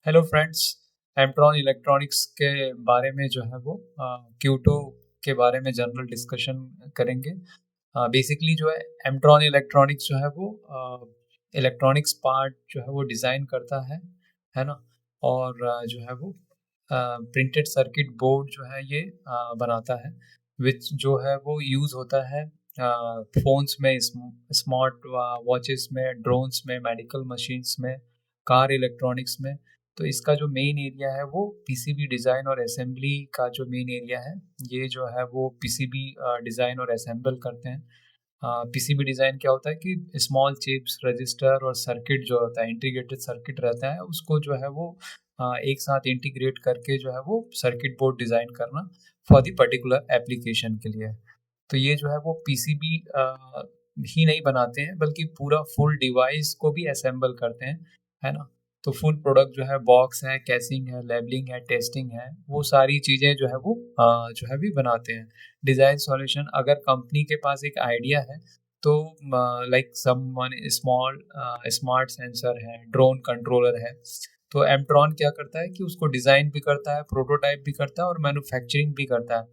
Hello friends. एम्ट्रॉन electronics के बारे में जो है वो क्यूटो के बारे में जनरल डिस्कशन करेंगे। बेसिकली जो है एम्ट्रॉन इलेक्ट्रॉनिक्स जो है वो इलेक्ट्रॉनिक्स पार्ट जो है वो डिज़ाइन करता है ना। और जो है वो प्रिंटेड सर्किट बोर्ड जो है ये बनाता है, विच जो है वो यूज़ होता है फ़ोन्स में, स्मार्ट वॉचेस में, ड्रोन्स में, मेडिकल मशीन्स में, कार इलेक्ट्रॉनिक्स में। तो इसका जो मेन एरिया है वो पीसीबी डिज़ाइन और असेंबली का जो मेन एरिया है, ये जो है वो पीसीबी डिज़ाइन और असेंबल करते हैं। पीसीबी डिज़ाइन क्या होता है कि स्मॉल चिप्स, रजिस्टर और सर्किट जो होता है, इंटीग्रेटेड सर्किट रहता है, उसको जो है वो एक साथ इंटीग्रेट करके जो है वो सर्किट बोर्ड डिज़ाइन करना फॉर द पर्टिकुलर एप्लीकेशन के लिए। तो ये जो है वो पीसीबी ही नहीं बनाते हैं, बल्कि पूरा फुल डिवाइस को भी असेंबल करते हैं, है ना। तो फुल प्रोडक्ट जो है, बॉक्स है, कैसिंग है, लेबलिंग है, टेस्टिंग है, वो सारी चीज़ें जो है वो जो है भी बनाते हैं। डिज़ाइन सॉल्यूशन, अगर कंपनी के पास एक आइडिया है तो like someone small smart sensor है, ड्रोन कंट्रोलर है, तो एमट्रॉन क्या करता है कि उसको डिज़ाइन भी करता है, प्रोटोटाइप भी करता है और मैन्युफैक्चरिंग भी करता है।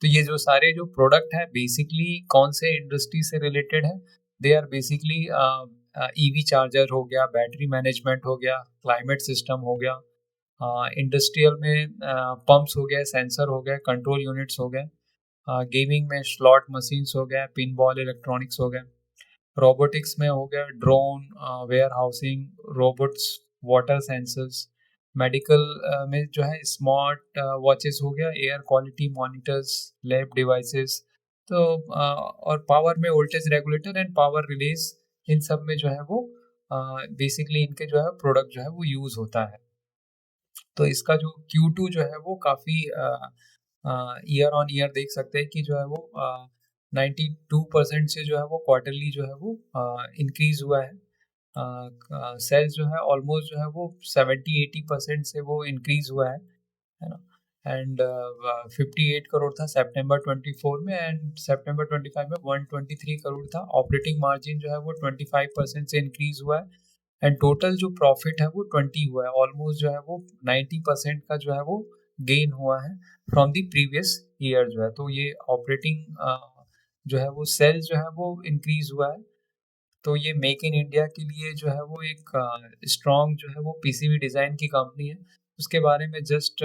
तो ये जो सारे जो प्रोडक्ट है बेसिकली कौन से इंडस्ट्री से रिलेटेड है? They are basically EV charger हो गया, बैटरी मैनेजमेंट हो गया, क्लाइमेट सिस्टम हो गया, इंडस्ट्रियल में पंप्स हो गए, सेंसर हो गए, कंट्रोल यूनिट्स हो गए, गेमिंग में स्लॉट मशीन्स हो गया, पिन बॉल इलेक्ट्रॉनिक्स हो गए, रोबोटिक्स में हो गया drone, warehousing, robots, water sensors, medical में जो है स्मार्ट वॉचेस हो गया, air quality monitors, lab devices. तो और पावर में voltage regulator and power relays, इन सब में जो है वो बेसिकली इनके जो है प्रोडक्ट जो है वो यूज़ होता है। तो इसका जो Q2 जो है वो काफ़ी ईयर ऑन ईयर देख सकते हैं कि जो है वो 92% से जो है वो क्वार्टरली जो है वो इंक्रीज हुआ है। सेल्स जो है ऑलमोस्ट जो है वो 70-80% से वो इंक्रीज हुआ है ना। एंड 58 करोड़ था सितंबर 24 में, एंड सितंबर 25 में 123 करोड़ था। ऑपरेटिंग मार्जिन जो है वो 25% से इंक्रीज हुआ है, एंड टोटल जो प्रॉफिट है वो 20 हुआ है। ऑलमोस्ट जो है वो 90% का जो है वो गेन हुआ है फ्रॉम द प्रीवियस ईयर जो है। तो ये ऑपरेटिंग जो है वो सेल्स जो है वो इंक्रीज हुआ है। तो ये मेक इन इंडिया के लिए जो है वो एक स्ट्रॉन्ग जो है वो पीसीबी डिज़ाइन की कंपनी है। उसके बारे में जस्ट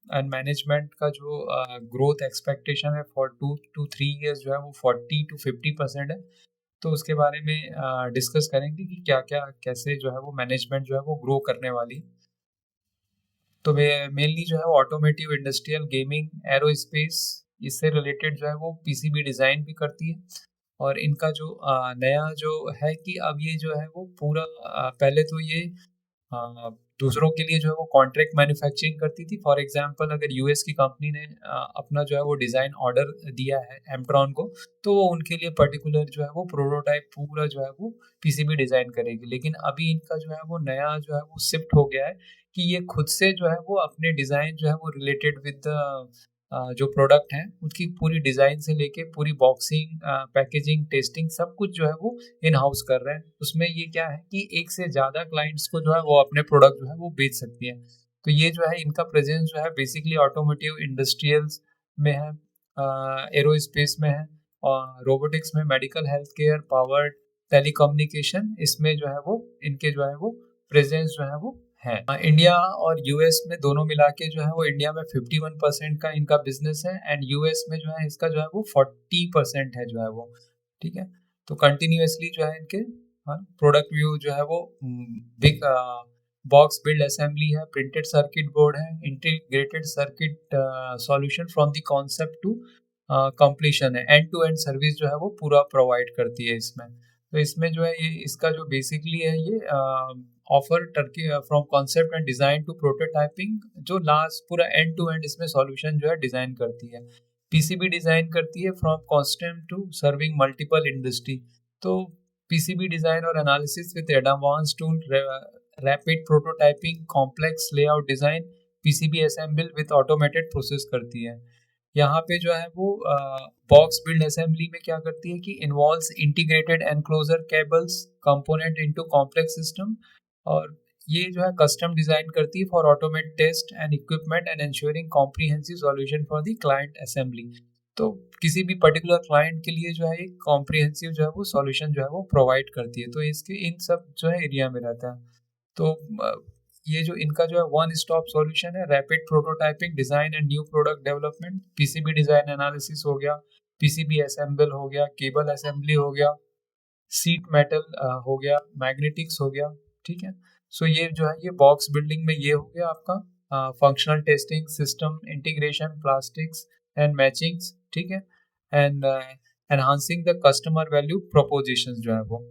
एंड मैनेजमेंट का जो ग्रोथ एक्सपेक्टेशन है फॉर 2 to 3 years जो है वो 40-50% है। तो उसके बारे में डिस्कस करेंगे कि क्या-क्या कैसे जो है वो मैनेजमेंट जो है वो ग्रो करने वाली है। तो वे मेनली जो है वो ऑटोमेटिव, इंडस्ट्रियल, गेमिंग, एरोस्पेस, इससे रिलेटेड जो है वो पीसीबी डिज़ाइन भी करती है। और इनका जो नया जो है कि अब ये जो है वो पूरा पहले तो ये अ, दूसरों के लिए जो है वो कॉन्ट्रैक्ट मैन्युफैक्चरिंग करती थी। फॉर एग्जांपल अगर यूएस की कंपनी ने अपना जो है वो डिज़ाइन ऑर्डर दिया है एम्ट्रॉन को, तो वो उनके लिए पर्टिकुलर जो है वो प्रोटोटाइप पूरा जो है वो पीसीबी डिज़ाइन करेगी। लेकिन अभी इनका जो है वो नया जो है वो शिफ्ट हो गया है कि ये खुद से जो है वो अपने डिज़ाइन जो है वो रिलेटेड विद जो प्रोडक्ट हैं उनकी पूरी डिज़ाइन से लेके पूरी बॉक्सिंग, पैकेजिंग, टेस्टिंग सब कुछ जो है वो इन हाउस कर रहे हैं। उसमें ये क्या है कि एक से ज़्यादा क्लाइंट्स को जो है वो अपने प्रोडक्ट जो है वो बेच सकती है। तो ये जो है इनका प्रेजेंस जो है बेसिकली ऑटोमोटिव, इंडस्ट्रियल्स में है, एरोस्पेस में है, और रोबोटिक्स में, medical health care, power, telecommunication, इसमें जो है वो इनके जो है वो प्रेजेंस जो है वो है। इंडिया और यूएस में दोनों मिला के जो है वो इंडिया में 51% का इनका बिजनेस है, एंड यूएस में जो है इसका जो है वो 40% है जो है वो। ठीक है। तो कंटिन्यूअसली जो है इनके प्रोडक्ट व्यू जो है वो बिग बॉक्स बिल्ड असेंबली है, प्रिंटेड सर्किट बोर्ड है, integrated circuit solution from the concept to completion है, एंड टू एंड सर्विस जो है वो पूरा प्रोवाइड करती है इसमें। तो इसमें जो है ये इसका जो बेसिकली है ये offer turnkey from concept and design to prototyping, जो लास्ट पूरा एंड टू एंड इसमें सॉल्यूशन जो है डिजाइन करती है। पीसीबी डिजाइन करती है from constant to serving multiple industry. तो पीसीबी डिजाइन और analysis with advance tool, rapid prototyping, complex layout design, PCB assemble with automated process करती है। यहाँ पे जो है वो बॉक्स बिल्ड असेंबली में क्या करती है कि involves integrated enclosure cables component into complex system, और ये जो है कस्टम डिजाइन करती है for automate test and equipment and ensuring comprehensive solution for the client assembly. तो किसी भी पर्टिकुलर क्लाइंट के लिए जो है एक कॉम्प्रिहेंसिव जो है वो सॉल्यूशन जो है वो प्रोवाइड करती है। तो इसके इन सब जो है एरिया में रहता है। तो ये जो इनका जो है वन स्टॉप सॉल्यूशन है, rapid prototyping design and new product development, PCB design analysis हो गया, पीसीबी असेंबल हो गया, केबल असेंबली हो गया, सीट मेटल हो गया, मैग्नेटिक्स हो गया। ठीक है, सो ये जो है ये बॉक्स बिल्डिंग में ये हो गया आपका functional testing, system integration, plastics and machinings. ठीक है, and enhancing the customer value proposition जो है वो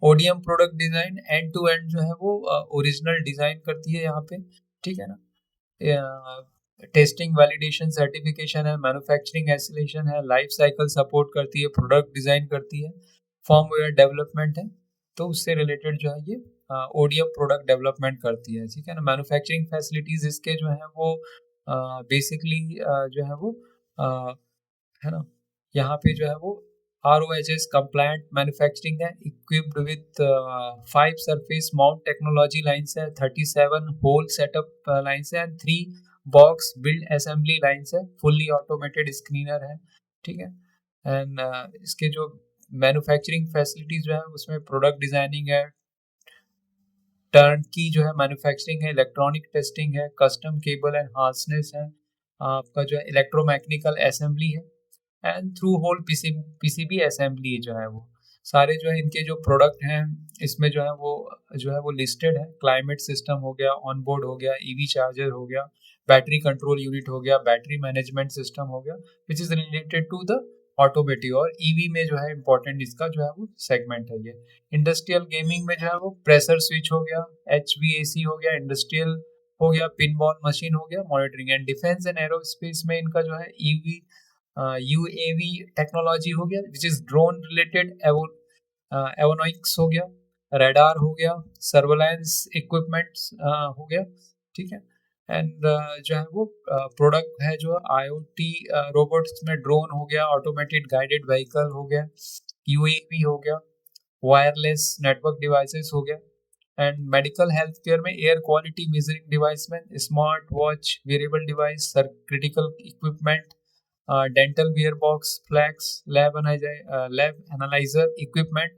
ODM product design end to end जो है वो ओरिजिनल डिजाइन करती है यहाँ पे। ठीक है ना, टेस्टिंग, वैलिडेशन, सर्टिफिकेशन है, मैन्युफैक्चरिंग एसोसिएशन है, लाइफ साइकिल सपोर्ट करती है, प्रोडक्ट डिजाइन करती है, फर्मवेयर डेवलपमेंट है। तो उससे रिलेटेड जो है ये ओडीएम प्रोडक्ट डेवलपमेंट करती है। ठीक है ना, मैन्युफैक्चरिंग फैसिलिटीज इसके जो है वो बेसिकली जो है वो है ना, यहाँ पे जो है वो RoHS compliant मैन्युफैक्चरिंग है, equipped with 5 surface mount technology lines है, 37 होल सेटअप लाइन्स है, 3 बॉक्स बिल्ड असेंबली लाइन्स है, फुल्ली ऑटोमेटेड स्क्रीनर है। ठीक है, एंड इसके जो मैन्युफैक्चरिंग फैसिलिटीज जो है उसमें प्रोडक्ट डिजाइनिंग है, टर्न की जो है मैन्युफैक्चरिंग है, इलेक्ट्रॉनिक टेस्टिंग है, कस्टम केबल एंड हार्सनेस है, आपका जो है इलेक्ट्रोमैकेनिकल असेंबली है, and through hole PCB assembly जो है वो सारे जो है इनके जो प्रोडक्ट हैं इसमें जो है वो लिस्टेड है। क्लाइमेट सिस्टम हो गया, ऑन बोर्ड हो गया, ईवी चार्जर हो गया, बैटरी कंट्रोल यूनिट हो गया, बैटरी मैनेजमेंट सिस्टम हो गया, which is related to the automotive और ईवी में जो है इंपॉर्टेंट इसका जो है वो सेगमेंट है। ये इंडस्ट्रियल गेमिंग में जो है वो प्रेशर स्विच हो गया, HVAC हो गया, इंडस्ट्रियल हो गया, पिन बॉल मशीन हो गया, monitoring and defence and aerospace में इनका जो है ईवी UAV टेक्नोलॉजी हो गया, विच इज ड्रोन रिलेटेड, एवोनॉइक्स हो गया, रेडार हो गया, सर्वेलेंस इक्विपमेंट्स हो गया। ठीक है, एंड जो है वो प्रोडक्ट है जो IoT रोबोट्स में ड्रोन हो गया, ऑटोमेटेड गाइडेड व्हीकल हो गया, UAV हो गया, वायरलेस नेटवर्क डिवाइसेस हो गया, एंड मेडिकल हेल्थ केयर में एयर क्वालिटी मेजरिंग डिवाइस में smart watch, wearable device, critical equipment, dental wear box, flex, lab analyser equipment,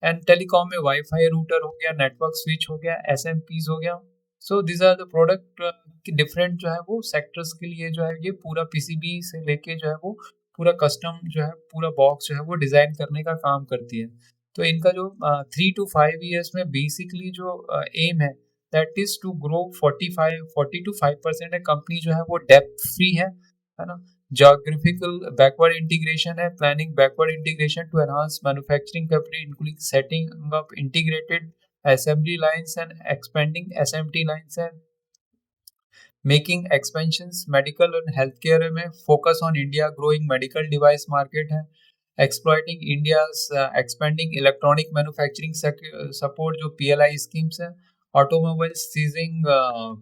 and telecom में वाईफाई रूटर हो गया, नेटवर्क स्विच हो गया, SMPs हो गया। So this are the product की डिफरेंट जो है वो सेक्टर्स के लिए जो है ये पूरा PCB से लेके जो है वो पूरा कस्टम जो है पूरा बॉक्स जो है वो डिजाइन करने का काम करती है। तो इनका जो 3 to 5 years में बेसिकली जो एम है that is to grow 40 to 5% है। कंपनी जो है वो डेप्थ फ्री है ना, geographical backward integration है, planning backward integration to enhance manufacturing capacity including setting up integrated assembly lines and expanding SMT lines है, making expansions medical and healthcare में focus on India growing medical device market है, exploiting India's expanding electronic manufacturing support जो PLI schemes है, automobile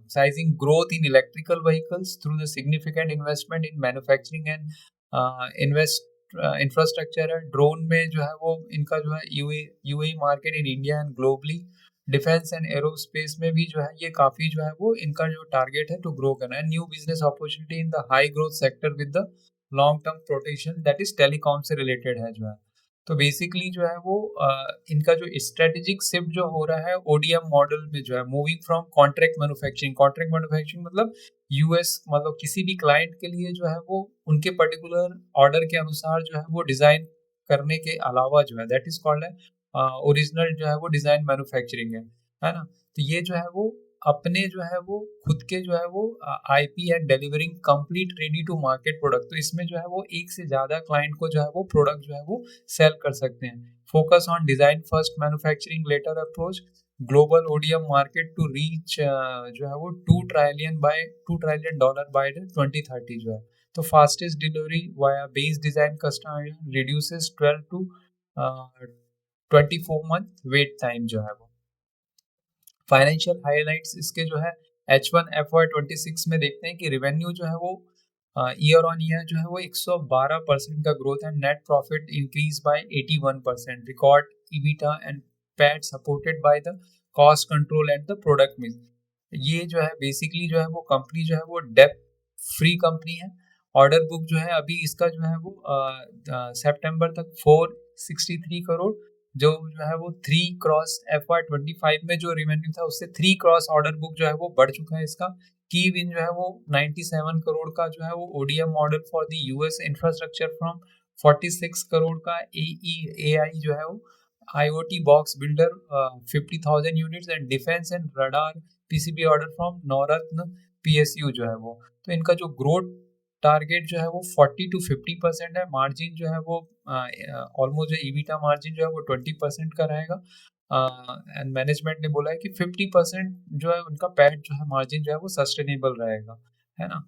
sizing growth in electrical vehicles through the significant investment in manufacturing and infrastructure है। Drone में जो है वो इनका जो है UAE market in India and globally, defence and aerospace में भी जो है ये काफी जो है वो इनका जो टारगेट है टू ग्रो करना है। New business opportunity in the high growth sector with the long term protection that is telecom से रिलेटेड है जो है। तो बेसिकली जो है वो इनका जो स्ट्रेटेजिक शिफ्ट जो हो रहा है ODM मॉडल में जो है, मूविंग फ्रॉम कॉन्ट्रैक्ट मैन्युफैक्चरिंग मतलब US मतलब किसी भी क्लाइंट के लिए जो है वो उनके पर्टिकुलर ऑर्डर के अनुसार जो है वो डिजाइन करने के अलावा जो है दैट इज कॉल्ड है ओरिजिनल जो है वो डिजाइन मैन्युफैक्चरिंग है ना। तो ये जो है वो अपने जो है वो खुद के जो है वो IP and delivering complete ready to market product. तो इसमें जो है वो एक से ज्यादा क्लाइंट को जो है वो प्रोडक्ट जो है वो सेल कर सकते हैं। Focus on design first manufacturing later approach, global ODM market to reach जो है वो $2 ट्रिलियन बाय 2030 जो है। तो fastest delivery via base design customer reduces 12 to 24 month wait time जो है वो। फाइनेंशियल हाइलाइट्स इसके जो है H1 FY26 में देखते हैं कि रेवेन्यू जो है वो ईयर ऑन ईयर जो है वो 112% का ग्रोथ है, net profit increase by 81%, record EBITDA and PAT supported by the cost control and the product mix. ये जो है बेसिकली जो है वो कंपनी जो है वो डेप्थ फ्री कंपनी है। ऑर्डर बुक जो है अभी इसका जो है वो सितंबर तक 463 करोड़, जो है वो 3 क्रॉस FY 25 में जो रेवेन्यू था उससे 3 क्रॉस ऑर्डर बुक जो है वो बढ़ चुका है इसका। की विन जो है वो 97 करोड़ का जो है वो ODM model for the US infrastructure from 46 crore का एआई जो है वो IoT box builder 50,000 units and defence and radar PCB order from Navratna PSU जो है वो। तो इनका जो ग्रोथ टारगेट जो है वो 40 to 50% है। मार्जिन जो है वो ऑलमोस्ट जो ईबीटा मार्जिन जो है वो 20% का रहेगा। एंड मैनेजमेंट ने बोला है कि 50% जो है उनका पैट जो है मार्जिन जो है वो सस्टेनेबल रहेगा, है ना।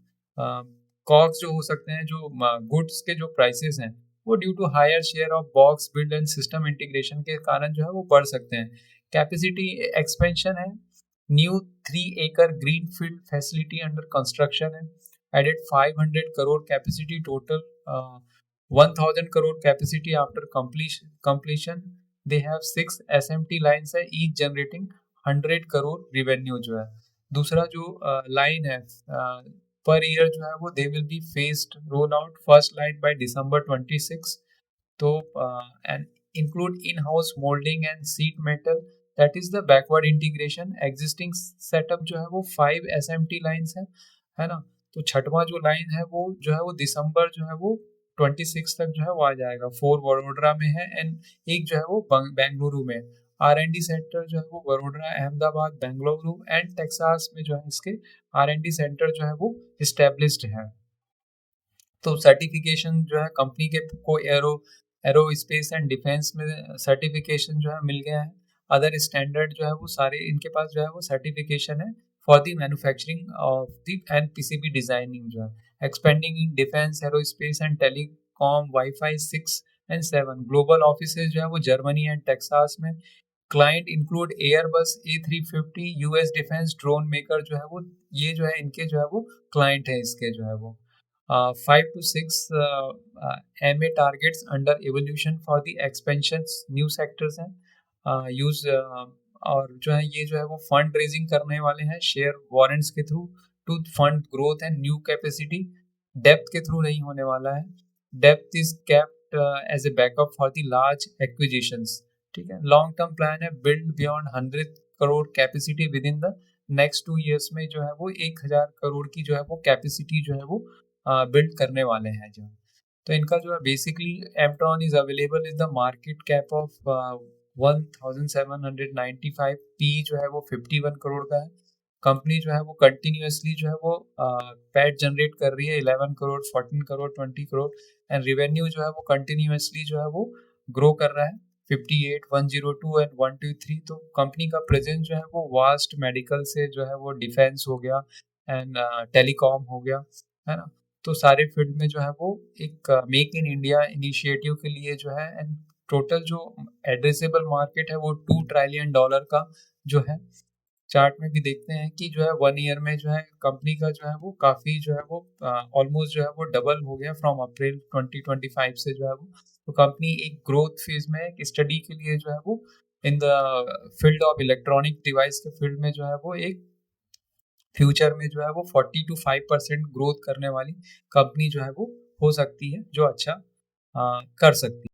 कॉस्ट जो हो सकते हैं, जो गुड्स के जो प्राइसेस हैं वो due to higher share of box build and system integration के कारण जो है वो बढ़ सकते हैं। कैपेसिटी एक्सपेंशन है, new 3 acre greenfield facility under construction and added 500 crore capacity total, 1000 crore capacity after completion. They have 6 SMT lines है, each generating 100 crore revenue जो है। दूसरा जो लाइन है पर ईयर जो है वो they will be faced roll out first line by December 26। तो and include in house moulding and seat metal, that is the backward integration. Existing setup जो है वो 5 SMT लाइन्स है ना। तो छठवां जो लाइन है वो जो है वो दिसंबर जो है वो 26 तक जो है वो आ जाएगा। 4 वडोदरा में है एंड एक जो है वो बेंगलुरु में। R&D सेंटर जो है वो वडोदरा, अहमदाबाद, बेंगलुरु एंड टेक्सास में जो है इसके R&D सेंटर जो है वो इस्टेब्लिश्ड है। तो सर्टिफिकेशन जो है कंपनी के को एरो स्पेस एंड डिफेंस में सर्टिफिकेशन जो है मिल गया है। अदर स्टैंडर्ड जो है वो सारे इनके पास जो है वो सर्टिफिकेशन है for the manufacturing of the end PCB designing जो है। Expanding in defence, aerospace and telecom, wifi 6 and 7 global offices जो है वो जर्मनी एंड टेक्सास में। Client include Airbus A350, US defence drone maker जो है वो, ये जो है इनके जो है वो क्लाइंट है इसके जो है वो। 5 to 6 MA targets under evolution for the expansions, new sectors हैं यूज और जो है ये जो है वो फंड रेजिंग करने वाले हैं शेयर वारंट्स के through to fund growth and new capacity. डेप्थ के थ्रू नहीं होने वाला है। डेप्थ is kept as a backup for the large acquisitions. ठीक है, लॉन्ग टर्म प्लान है build beyond 100 crore capacity within the next 2 years में जो है वो 1000 करोड़ की जो है वो कैपेसिटी जो है वो बिल्ड करने वाले हैं जो। तो इनका जो है basically Amtron is available is the market cap of 1795, P जो है वो 51 करोड़ का है। कंपनी जो है वो कंटिन्यूअसली जो है वो पैट जनरेट कर रही है 11 करोड़, 14 करोड़, 20 करोड़ एंड रिवेन्यू जो है वो कंटिन्यूअसली जो है वो ग्रो कर रहा है 58, 102 एंड 123। तो कंपनी का प्रेजेंस जो है वो वास्ट मेडिकल से जो है वो डिफेंस हो गया एंड टेलीकॉम हो गया, है ना। तो सारे फील्ड में जो है वो एक मेक इन इंडिया इनिशिएटिव के लिए जो है एंड टोटल जो एड्रेसेबल मार्केट है वो $2 ट्रिलियन का जो है। चार्ट में भी देखते हैं कि जो है 1 ईयर में जो है कंपनी का जो है वो काफ़ी जो है वो ऑलमोस्ट जो है वो डबल हो गया फ्रॉम अप्रैल 2025 से जो है वो। तो कंपनी एक ग्रोथ फेज में एक स्टडी के लिए जो है वो in the field of electronic device के फील्ड में जो है वो एक फ्यूचर में जो है वो 40 to 5% ग्रोथ करने वाली कंपनी जो है वो हो सकती है जो अच्छा कर सकती है।